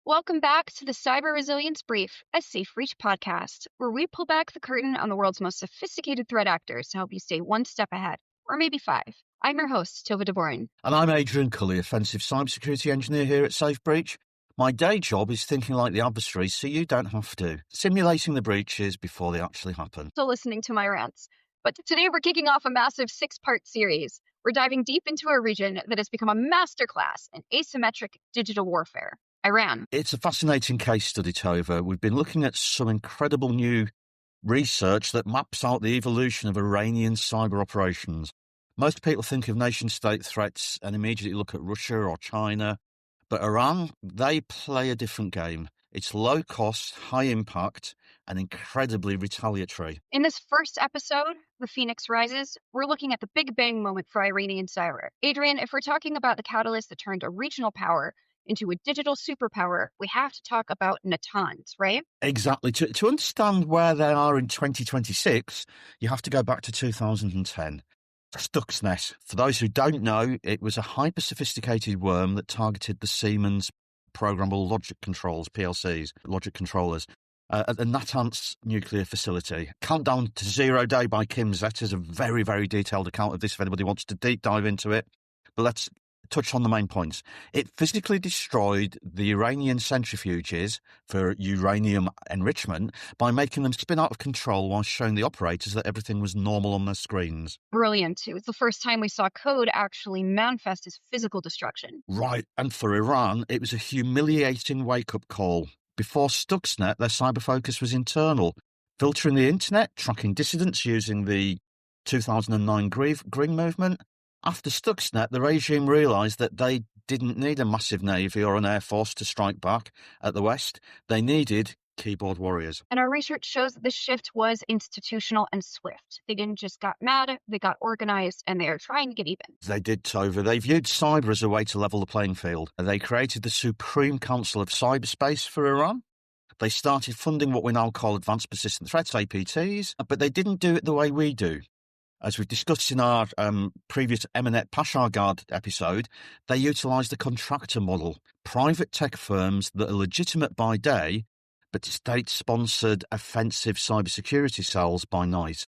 Welcome back to the Cyber Resilience Brief, a SafeBreach podcast, where we pull back the curtain on the world's most sophisticated threat actors to help you stay one step ahead, or maybe five. I'm your host, Tova Dvorin. And I'm Adrian Culley, offensive cybersecurity engineer here at SafeBreach. My day job is thinking like the adversary so you don't have to, simulating the breaches before they actually happen. Still listening to my rants. But today we're kicking off a massive 6-part series. We're diving deep into a region that has become a masterclass in asymmetric digital warfare. Iran. It's a fascinating case study, Tova. We've been looking at some incredible new research that maps out the evolution of Iranian cyber operations. Most people think of nation-state threats and immediately look at Russia or China. But Iran, they play a different game. It's low cost, high impact, and incredibly retaliatory. In this first episode, The Phoenix Rises, we're looking at the Big Bang moment for Iranian cyber. Adrian, if we're talking about the catalyst that turned a regional power into a digital superpower, we have to talk about Natanz, right? Exactly. To understand where they are in 2026, you have to go back to 2010. Stuxnet. For those who don't know, it was a hyper-sophisticated worm that targeted the Siemens programmable logic controls, PLCs, logic controllers, at the Natanz nuclear facility. Countdown to Zero Day by Kim Zett is a very, very detailed account of this if anybody wants to deep dive into it. But let's touch on the main points. It physically destroyed the Iranian centrifuges for uranium enrichment by making them spin out of control while showing the operators that everything was normal on their screens. Brilliant. It was the first time we saw code actually manifest as physical destruction. Right. And for Iran, it was a humiliating wake-up call. Before Stuxnet, their cyber focus was internal, filtering the internet, tracking dissidents using the 2009 Green movement. After Stuxnet, the regime realised that they didn't need a massive navy or an air force to strike back at the West. They needed keyboard warriors. And our research shows that this shift was institutional and swift. They didn't just got mad, they got organized, and they are trying to get even. They did, Tova. They viewed cyber as a way to level the playing field. They created the Supreme Council of Cyberspace for Iran. They started funding what we now call Advanced Persistent Threats, APTs, but they didn't do it the way we do. As we've discussed in our previous Emanet Pashar Guard episode, they utilised the contractor model, private tech firms that are legitimate by day, but state-sponsored offensive cybersecurity cells by night.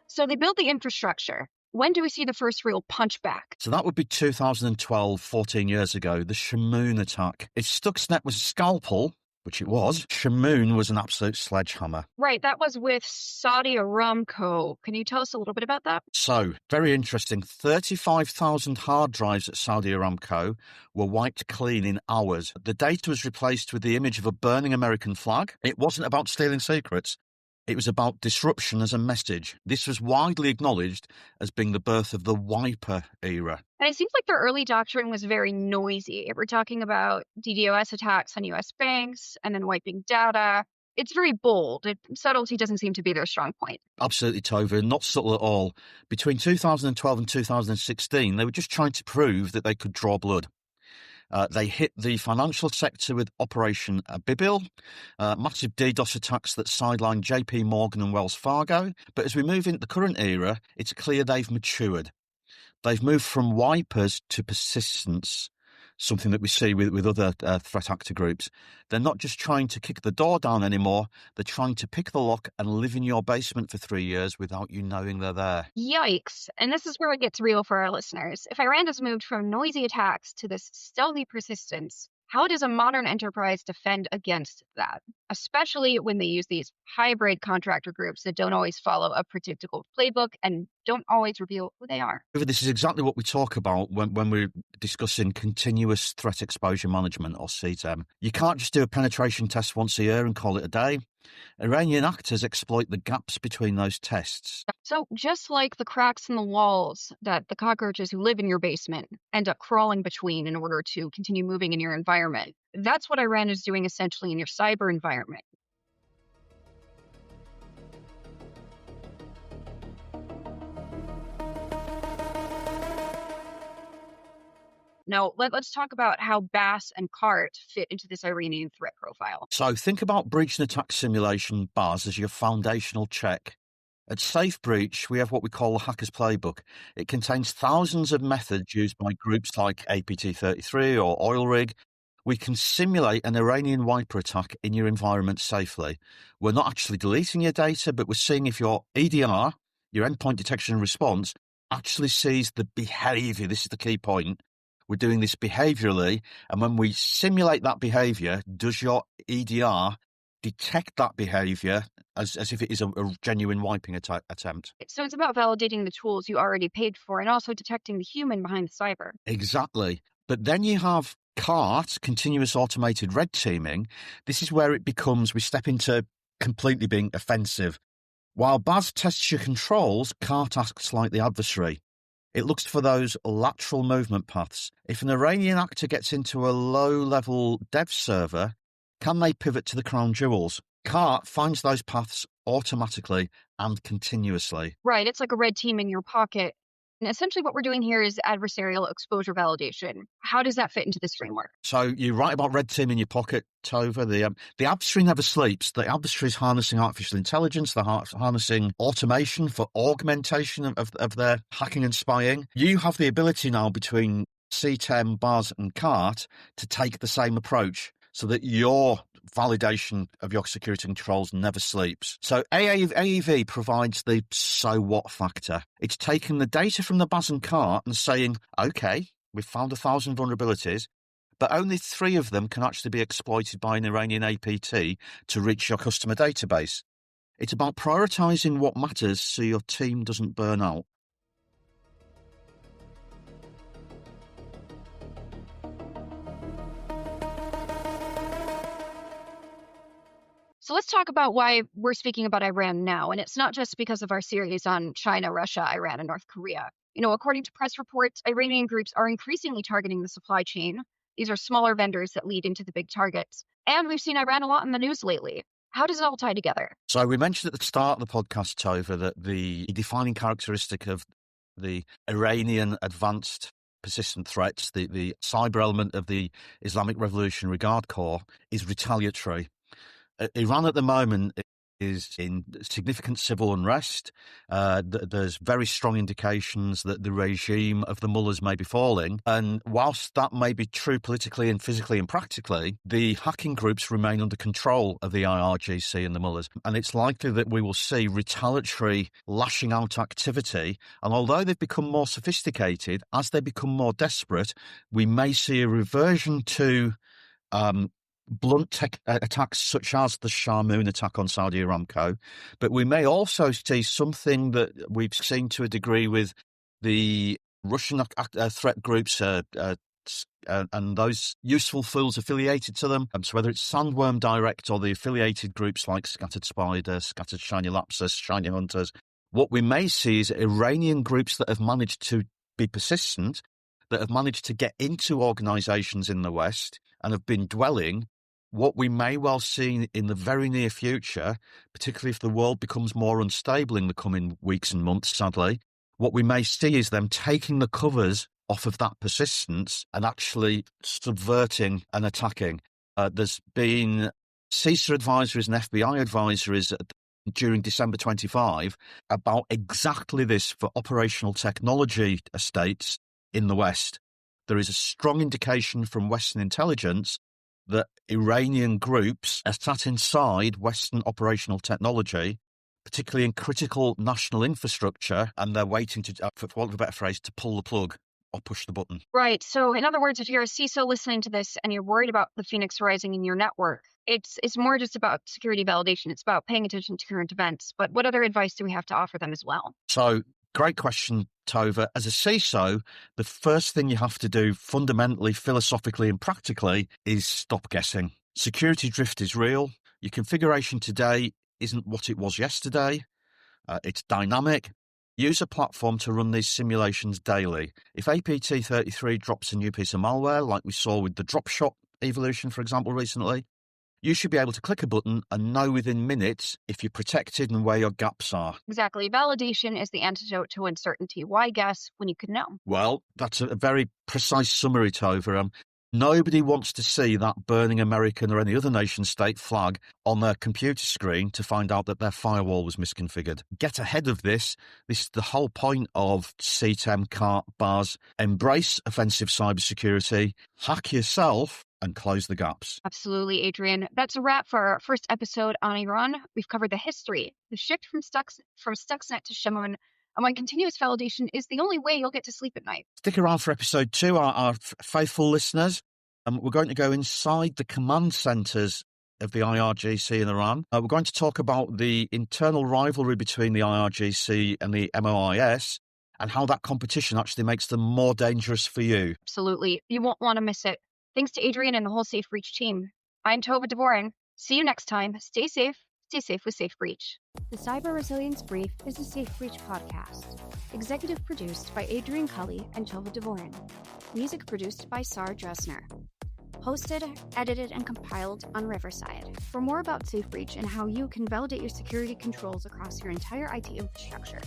So they built the infrastructure. When do we see the first real punchback? So that would be 2012, 14 years ago, the Shamoon attack. If Stuxnet was a scalpel, which it was, Shamoon was an absolute sledgehammer. Right, that was with Saudi Aramco. Can you tell us a little bit about that? So, very interesting. 35,000 hard drives at Saudi Aramco were wiped clean in hours. The data was replaced with the image of a burning American flag. It wasn't about stealing secrets. It was about disruption as a message. This was widely acknowledged as being the birth of the wiper era. And it seems like their early doctrine was very noisy. If we're talking about DDoS attacks on U.S. banks and then wiping data, it's very bold. Subtlety doesn't seem to be their strong point. Absolutely, Tova. Not subtle at all. Between 2012 and 2016, they were just trying to prove that they could draw blood. They hit the financial sector with Operation Bibil, massive DDoS attacks that sidelined JP Morgan and Wells Fargo. But as we move into the current era, it's clear they've matured. They've moved from wipers to persistence, something that we see with other threat actor groups. They're not just trying to kick the door down anymore. They're trying to pick the lock and live in your basement for 3 years without you knowing they're there. Yikes. And this is where it gets real for our listeners. If Iran has moved from noisy attacks to this stealthy persistence, how does a modern enterprise defend against that? Especially when they use these hybrid contractor groups that don't always follow a predictable playbook and don't always reveal who they are. This is exactly what we talk about when we're discussing continuous threat exposure management, or CTEM. You can't just do a penetration test once a year and call it a day. Iranian actors exploit the gaps between those tests. So just like the cracks in the walls that the cockroaches who live in your basement end up crawling between in order to continue moving in your environment, that's what Iran is doing essentially in your cyber environment. Now, let's talk about how BAS and CART fit into this Iranian threat profile. So think about breach and attack simulation, BAS, as your foundational check At SafeBreach, we have what we call the Hacker's Playbook. It contains thousands of methods used by groups like ATT&CK or Oil Rig. We can simulate an Iranian wiper attack in your environment safely. We're not actually deleting your data, but we're seeing if your EDR, your endpoint detection and response, actually sees the behavior. This is the key point. We're doing this behaviorally, and when we simulate that behavior, does your EDR detect that behavior as if it is a genuine wiping attempt? So it's about validating the tools you already paid for and also detecting the human behind the cyber. Exactly. But then you have CART, continuous automated red teaming. This is where we step into completely being offensive. While BAS tests your controls, CART acts like the adversary. It looks for those lateral movement paths. If an Iranian actor gets into a low-level dev server, can they pivot to the crown jewels? CART finds those paths automatically and continuously. Right, it's like a red team in your pocket. And essentially what we're doing here is adversarial exposure validation. How does that fit into this framework? So you're right about red team in your pocket, Tova. The adversary never sleeps. The adversary is harnessing artificial intelligence. They're harnessing automation for augmentation of their hacking and spying. You have the ability now between C10, BAS and CART to take the same approach so that your validation of your security controls never sleeps. So AEV provides the so what factor. It's taking the data from the BAS and CART and saying, okay, we've found 1,000 vulnerabilities, but only 3 of them can actually be exploited by an Iranian APT to reach your customer database. It's about prioritizing what matters so your team doesn't burn out. So let's talk about why we're speaking about Iran now. And it's not just because of our series on China, Russia, Iran, and North Korea. According to press reports, Iranian groups are increasingly targeting the supply chain. These are smaller vendors that lead into the big targets. And we've seen Iran a lot in the news lately. How does it all tie together? So we mentioned at the start of the podcast, Tova, that the defining characteristic of the Iranian advanced persistent threats, the cyber element of the Islamic Revolutionary Guard Corps, is retaliatory. Iran at the moment is in significant civil unrest. There's very strong indications that the regime of the mullahs may be falling. And whilst that may be true politically and physically and practically, the hacking groups remain under control of the IRGC and the mullahs. And it's likely that we will see retaliatory lashing out activity. And although they've become more sophisticated, as they become more desperate, we may see a reversion to blunt attacks such as the Shamoon attack on Saudi Aramco, but we may also see something that we've seen to a degree with the Russian threat groups and those useful fools affiliated to them. So whether it's Sandworm Direct or the affiliated groups like Scattered Spider, Scattered Shiny Lapsus, Shiny Hunters, what we may see is Iranian groups that have managed to be persistent, that have managed to get into organisations in the West and have been dwelling. What we may well see in the very near future, particularly if the world becomes more unstable in the coming weeks and months, sadly, what we may see is them taking the covers off of that persistence and actually subverting and attacking. There's been CISA advisories and FBI advisories during December 25 about exactly this for operational technology estates in the West. There is a strong indication from Western intelligence that Iranian groups are sat inside Western operational technology, particularly in critical national infrastructure, and they're waiting to, for want of a better phrase, to pull the plug or push the button. Right. So in other words, if you're a CISO listening to this and you're worried about the Phoenix Rising in your network, it's more just about security validation. It's about paying attention to current events. But what other advice do we have to offer them as well? So, great question, Tova. As a CISO, the first thing you have to do fundamentally, philosophically and practically is stop guessing. Security drift is real. Your configuration today isn't what it was yesterday. It's dynamic. Use a platform to run these simulations daily. If APT33 drops a new piece of malware, like we saw with the drop shot evolution, for example, recently, you should be able to click a button and know within minutes if you're protected and where your gaps are. Exactly. Validation is the antidote to uncertainty. Why guess when you could know? Well, that's a very precise summary, Tova. Nobody wants to see that burning American or any other nation state flag on their computer screen to find out that their firewall was misconfigured. Get ahead of this. This is the whole point of CTEM, CART, BAS. Embrace offensive cybersecurity, hack yourself, and close the gaps. Absolutely, Adrian. That's a wrap for our first episode on Iran. We've covered the history, the shift from Stuxnet to Shamoon, and why continuous validation is the only way you'll get to sleep at night. Stick around for episode 2, our faithful listeners. We're going to go inside the command centres of the IRGC in Iran. We're going to talk about the internal rivalry between the IRGC and the MOIS and how that competition actually makes them more dangerous for you. Absolutely. You won't want to miss it. Thanks to Adrian and the whole SafeBreach team. I'm Tova Dvorin. See you next time. Stay safe with SafeBreach. The Cyber Resilience Brief is a SafeBreach podcast. Executive produced by Adrian Culley and Tova Dvorin. Music produced by Sar Dressner. Hosted, edited, and compiled on Riverside. For more about SafeBreach and how you can validate your security controls across your entire IT infrastructure,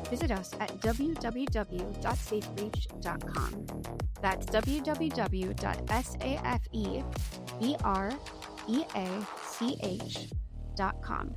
visit us at www.safebreach.com. That's www.safebeach.com.